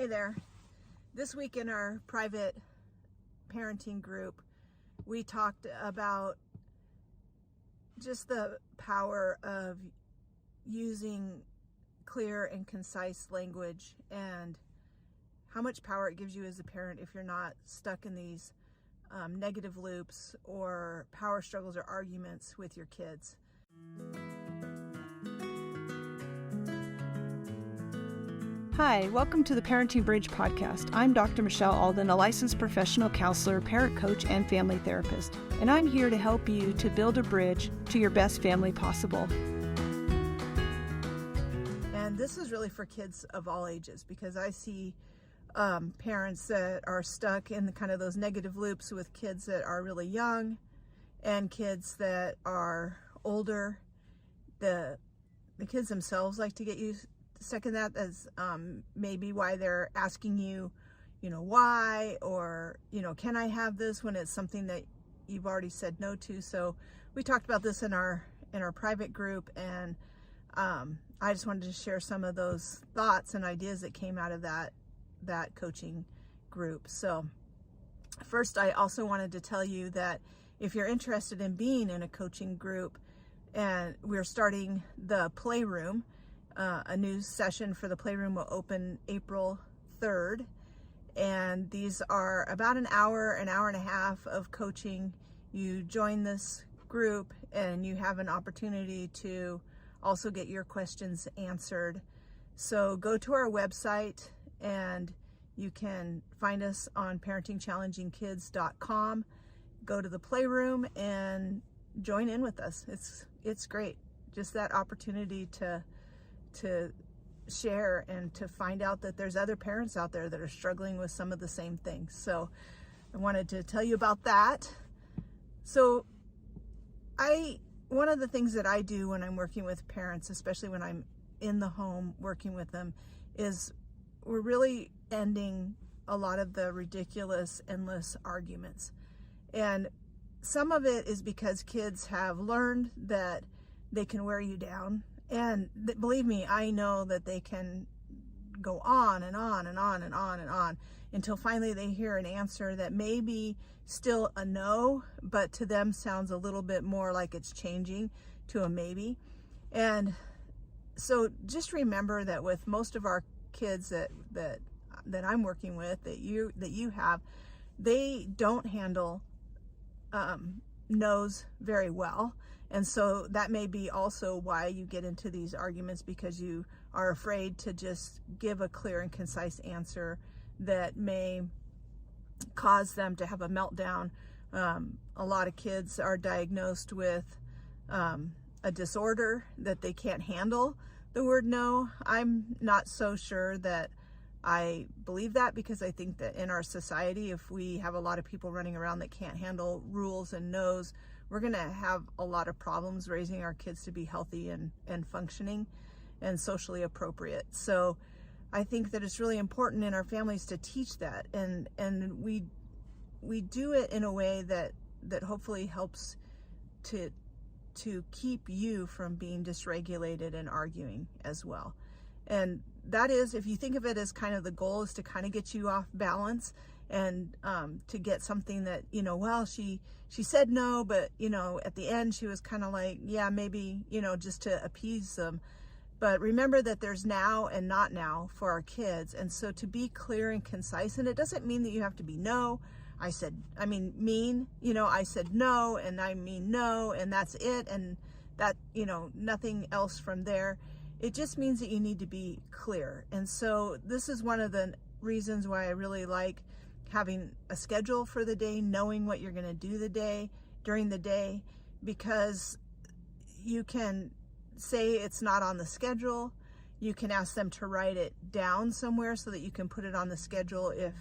Hey there. This week in our private parenting group, we talked about just the power of using clear and concise language and how much power it gives you as a parent if you're not stuck in these negative loops or power struggles or arguments with your kids. Hi, welcome to the Parenting Bridge podcast. I'm Dr. Michelle Alden, a licensed professional counselor, parent coach, and family therapist. And I'm here to help you to build a bridge to your best family possible. And this is really for kids of all ages, because I see parents that are stuck in kind of those negative loops with kids that are really young and kids that are older. The kids themselves like to get stuck in that as maybe why they're asking you, why, or, can I have this, when it's something that you've already said no to. So we talked about this in our private group, and I just wanted to share some of those thoughts and ideas that came out of that coaching group. So first, I also wanted to tell you that if you're interested in being in a coaching group, and we're starting the Playroom, a new session for the Playroom will open April 3rd. And these are about an hour and a half of coaching. You join this group and you have an opportunity to also get your questions answered. So go to our website and you can find us on parentingchallengingkids.com. Go to the Playroom and join in with us. It's great. Just that opportunity to share and to find out that there's other parents out there that are struggling with some of the same things. So I wanted to tell you about that. So one of the things that I do when I'm working with parents, especially when I'm in the home working with them, is we're really ending a lot of the ridiculous, endless arguments. And some of it is because kids have learned that they can wear you down. And believe me, I know that they can go on and on and on and on and on until finally they hear an answer that may be still a no, but to them sounds a little bit more like it's changing to a maybe. And so just remember that with most of our kids that I'm working with, that you have, they don't handle no's very well. And so that may be also why you get into these arguments, because you are afraid to just give a clear and concise answer that may cause them to have a meltdown. A lot of kids are diagnosed with a disorder that they can't handle the word no. I'm not so sure that I believe that, because I think that in our society, if we have a lot of people running around that can't handle rules and no's, we're going to have a lot of problems raising our kids to be healthy and functioning and socially appropriate. So I think that it's really important in our families to teach that, and we do it in a way that hopefully helps to keep you from being dysregulated and arguing as well. And that is, if you think of it as kind of the goal is to kind of get you off balance and to get something that, well, she said no, but, at the end she was kind of like, yeah, maybe, just to appease them. But remember that there's now and not now for our kids. And so to be clear and concise, and it doesn't mean that you have to be no. I said no, and I mean no, and that's it. And that, nothing else from there. It just means that you need to be clear. And so this is one of the reasons why I really like having a schedule for the day, knowing what you're going to do during the day, because you can say it's not on the schedule. You can ask them to write it down somewhere so that you can put it on the schedule if,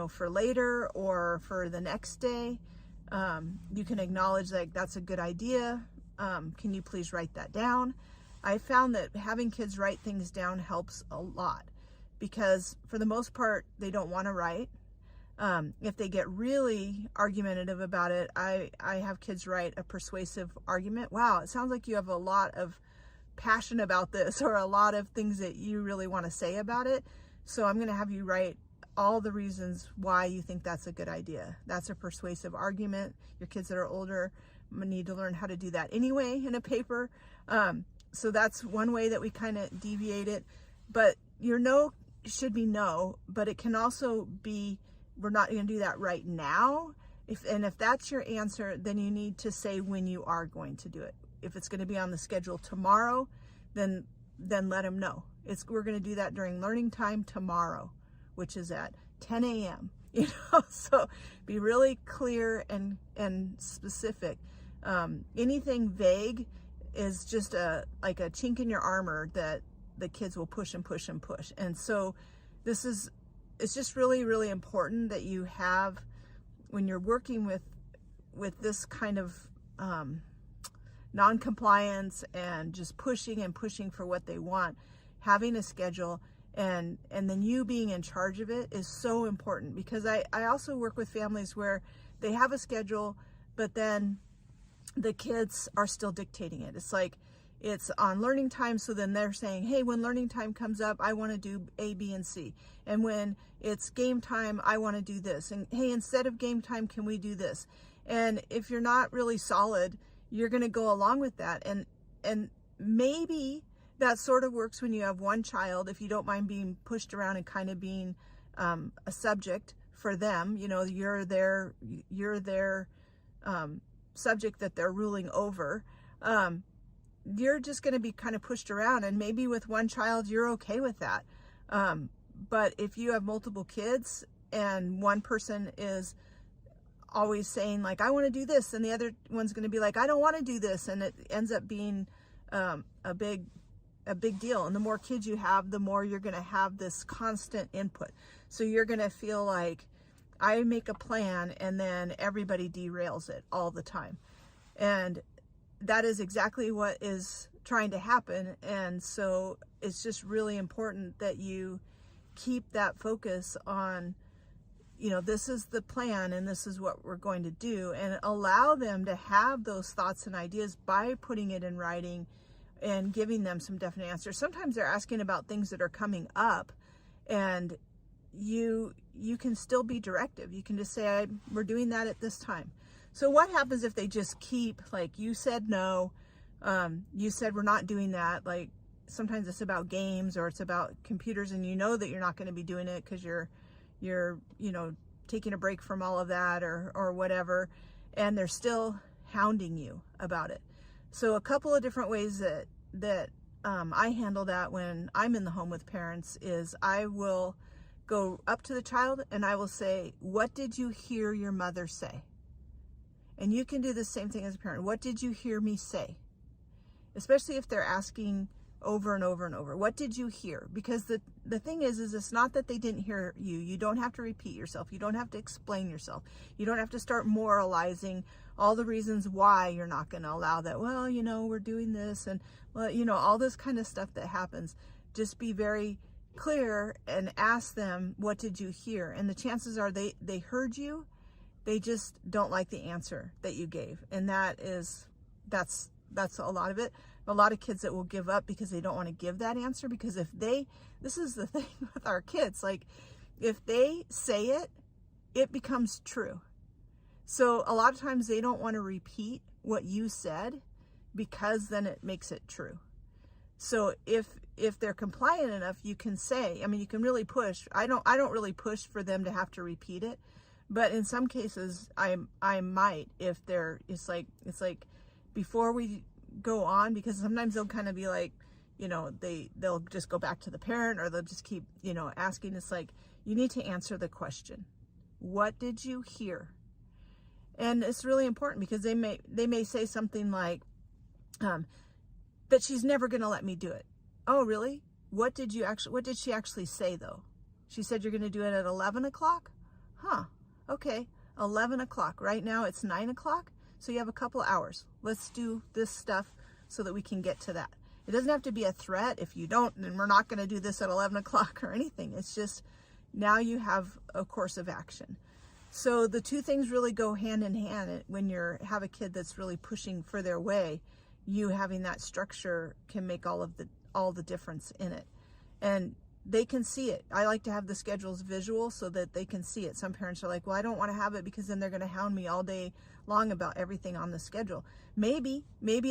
for later or for the next day. You can acknowledge that's a good idea. Can you please write that down? I found that having kids write things down helps a lot, because for the most part, they don't want to write. If they get really argumentative about it, I have kids write a persuasive argument. Wow, it sounds like you have a lot of passion about this, or a lot of things that you really want to say about it. So I'm going to have you write all the reasons why you think that's a good idea. That's a persuasive argument. Your kids that are older need to learn how to do that anyway in a paper. So that's one way that we kind of deviate it. But your no should be no, but it can also be, we're not going to do that right now. If that's your answer, then you need to say when you are going to do it. If it's going to be on the schedule tomorrow, then let them know. We're going to do that during learning time tomorrow, which is at 10 a.m. So be really clear and specific. Anything vague is just like a chink in your armor that the kids will push and push and push. And so it's just really, really important that you have, when you're working with this kind of non-compliance and just pushing and pushing for what they want, having a schedule and then you being in charge of it is so important. Because I also work with families where they have a schedule, but then the kids are still dictating it. It's like it's on learning time, so then they're saying, hey, when learning time comes up, I want to do A, B, and C. And when it's game time, I want to do this. And hey, instead of game time, can we do this? And if you're not really solid, you're going to go along with that. And maybe that sort of works when you have one child, if you don't mind being pushed around and kind of being a subject for them. You're their subject that they're ruling over. You're just going to be kind of pushed around, and maybe with one child you're okay with that. But if you have multiple kids and one person is always saying like, I want to do this, and the other one's going to be like, I don't want to do this, and it ends up being a big deal. And the more kids you have, the more you're going to have this constant input. So you're going to feel like I make a plan and then everybody derails it all the time. And that is exactly what is trying to happen. And so it's just really important that you keep that focus on, this is the plan and this is what we're going to do, and allow them to have those thoughts and ideas by putting it in writing and giving them some definite answers. Sometimes they're asking about things that are coming up, and you can still be directive. You can just say, we're doing that at this time. So what happens if they just keep, like, you said no, you said we're not doing that. Like, sometimes it's about games or it's about computers, and you know that you're not going to be doing it because you're taking a break from all of that or whatever, and they're still hounding you about it. So a couple of different ways that I handle that when I'm in the home with parents is I will go up to the child and I will say, what did you hear your mother say? And you can do the same thing as a parent. What did you hear me say? Especially if they're asking over and over and over, what did you hear? Because the thing is it's not that they didn't hear you. You don't have to repeat yourself. You don't have to explain yourself. You don't have to start moralizing all the reasons why you're not going to allow that. Well, we're doing this, and all this kind of stuff that happens. Just be very clear and ask them, what did you hear? And the chances are they heard you. They just don't like the answer that you gave. And that's a lot of it. A lot of kids that will give up because they don't want to give that answer, because this is the thing with our kids, like if they say it, it becomes true. So a lot of times they don't want to repeat what you said because then it makes it true. So if they're compliant enough, you can say, you can really push. I don't really push for them to have to repeat it, but in some cases I might, if it's like before we go on, because sometimes they'll kind of be like, they'll just go back to the parent, or they'll just keep, asking. It's like, you need to answer the question. What did you hear? And it's really important because they may say something like, but she's never going to let me do it. Oh, really? What did she actually say though? She said you're going to do it at 11 o'clock? Huh. Okay. 11 o'clock. Right now it's 9 o'clock. So you have a couple hours. Let's do this stuff so that we can get to that. It doesn't have to be a threat. If you don't, then we're not going to do this at 11 o'clock or anything. It's just now you have a course of action. So the two things really go hand in hand. When you have a kid that's really pushing for their way, you having that structure can make all the difference in it. And they can see it. I like to have the schedules visual so that they can see it. Some parents are like, well, I don't want to have it because then they're going to hound me all day long about everything on the schedule. Maybe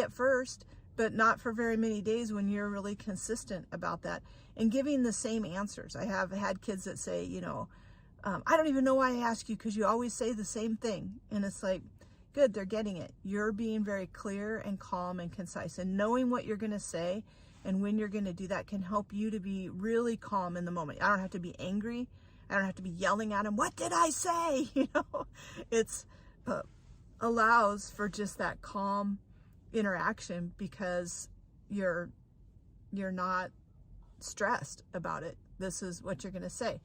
at first, but not for very many days when you're really consistent about that and giving the same answers. I have had kids that say, I don't even know why I ask you because you always say the same thing. And it's like, good, they're getting it. You're being very clear and calm and concise, and knowing what you're going to say and when you're going to do that can help you to be really calm in the moment. I don't have to be angry. I don't have to be yelling at them. What did I say? It's allows for just that calm interaction because you're not stressed about it. This is what you're going to say.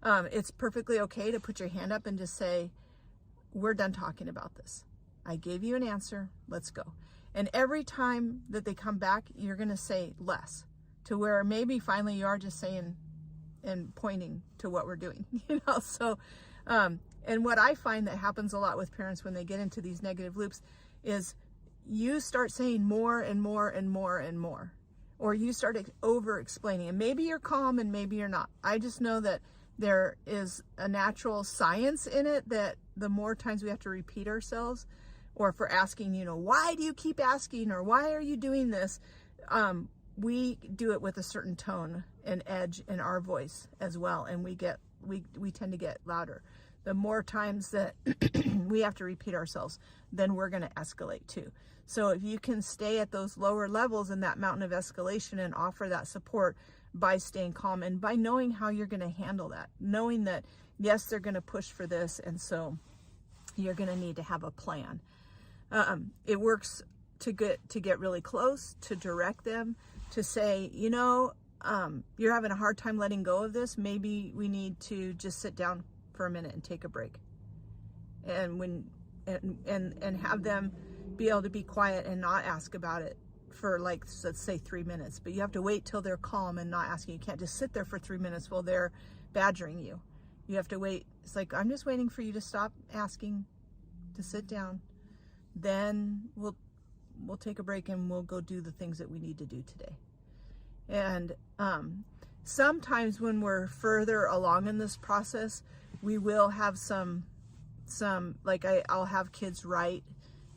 It's perfectly okay to put your hand up and just say, we're done talking about this. I gave you an answer. Let's go. And every time that they come back, you're going to say less, to where maybe finally you are just saying and pointing to what we're doing, So, and what I find that happens a lot with parents when they get into these negative loops is you start saying more and more and more and more, or you start over explaining, and maybe you're calm and maybe you're not. I just know that there is a natural science in it that the more times we have to repeat ourselves, or if we're asking, why do you keep asking, or why are you doing this? We do it with a certain tone and edge in our voice as well. And we tend to get louder. The more times that we have to repeat ourselves, then we're going to escalate too. So if you can stay at those lower levels in that mountain of escalation and offer that support by staying calm and by knowing how you're going to handle that, knowing that, yes, they're going to push for this. And so you're going to need to have a plan. It works to get really close, to direct them, to say, you're having a hard time letting go of this. Maybe we need to just sit down for a minute and take a break. And have them be able to be quiet and not ask about it for, like, let's say 3 minutes. But you have to wait till they're calm and not asking. You can't just sit there for 3 minutes while they're badgering you. You have to wait. It's like, I'm just waiting for you to stop asking, to sit down. Then we'll take a break and we'll go do the things that we need to do today. And sometimes when we're further along in this process, we will have some like I'll have kids write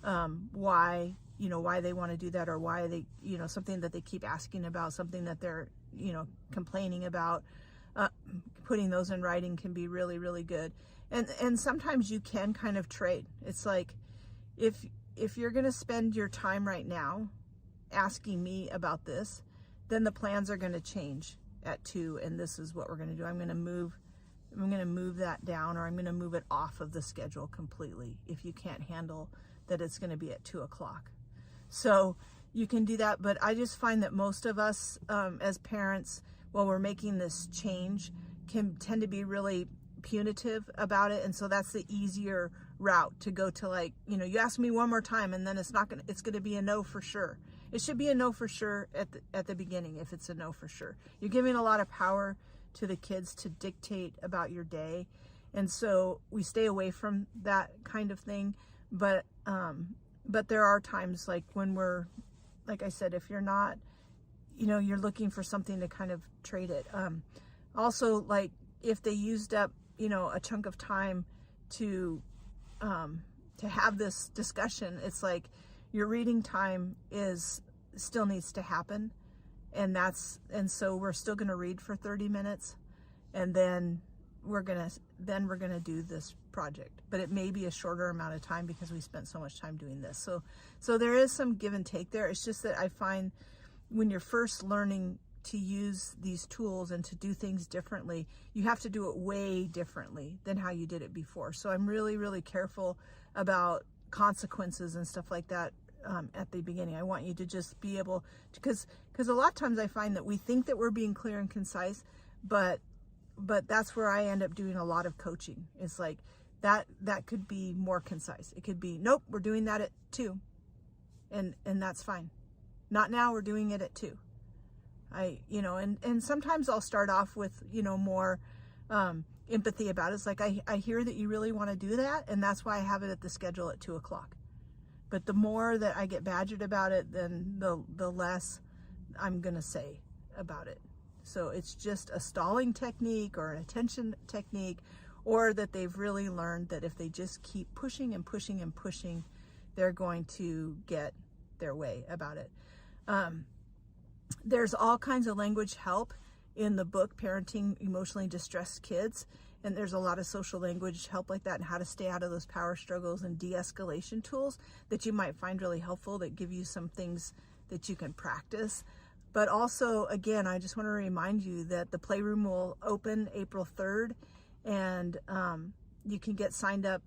why they want to do that, or why they, something that they keep asking about, something that they're, complaining about. Putting those in writing can be really, really good. And sometimes you can kind of trade. It's like, if you're going to spend your time right now asking me about this, then the plans are going to change at 2, and this is what we're going to do. I'm going to move that down, or I'm going to move it off of the schedule completely if you can't handle that it's going to be at 2:00. So you can do that, but I just find that most of us as parents, while we're making this change, can tend to be really punitive about it. And so that's the easier route to go to, like, you ask me one more time and then it's going to be a no for sure. It should be a no for sure at the beginning. If it's a no for sure, you're giving a lot of power to the kids to dictate about your day. And so we stay away from that kind of thing. But there are times, like when we're, like I said, if you're not, you're looking for something to kind of trade it. Also, like if they used up, a chunk of time to have this discussion, it's like your reading time still needs to happen. And so we're still going to read for 30 minutes, and then we're going to do this project, but it may be a shorter amount of time because we spent so much time doing this. So there is some give and take there. It's just that I find when you're first learning to use these tools and to do things differently, you have to do it way differently than how you did it before. So I'm really, really careful about consequences and stuff like that at the beginning. I want you to just be able to, because a lot of times I find that we think that we're being clear and concise, but that's where I end up doing a lot of coaching. It's like that could be more concise. It could be, nope, we're doing that at 2, and that's fine. Not now, we're doing it at 2. And sometimes I'll start off with, more empathy about it. It's like, I hear that you really want to do that, and that's why I have it at the schedule at 2:00. But the more that I get badgered about it, then the less I'm going to say about it. So it's just a stalling technique or an attention technique, or that they've really learned that if they just keep pushing and pushing and pushing, they're going to get their way about it. There's all kinds of language help in the book, Parenting Emotionally Distressed Kids. And there's a lot of social language help like that, and how to stay out of those power struggles and de-escalation tools that you might find really helpful, that give you some things that you can practice. But also, again, I just want to remind you that the Playroom will open April 3rd, and you can get signed up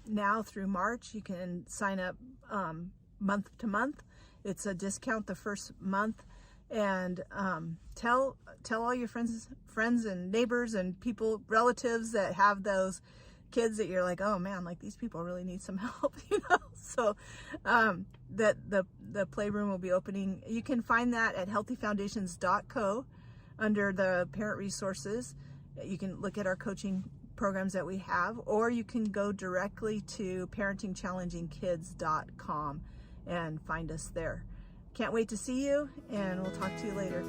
now through March. You can sign up month to month. It's a discount the first month. And tell all your friends and neighbors and people, relatives that have those kids that you're like, oh man, like these people really need some help, So that the Playroom will be opening. You can find that at healthyfoundations.co under the parent resources. You can look at our coaching programs that we have, or you can go directly to parentingchallengingkids.com and find us there. Can't wait to see you, and we'll talk to you later.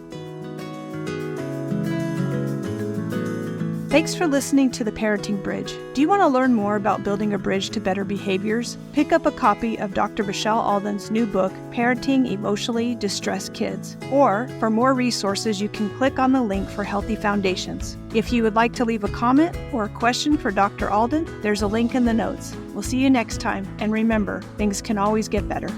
Thanks for listening to The Parenting Bridge. Do you want to learn more about building a bridge to better behaviors? Pick up a copy of Dr. Michelle Alden's new book, Parenting Emotionally Distressed Kids. Or, for more resources, you can click on the link for Healthy Foundations. If you would like to leave a comment or a question for Dr. Alden, there's a link in the notes. We'll see you next time, and remember, things can always get better.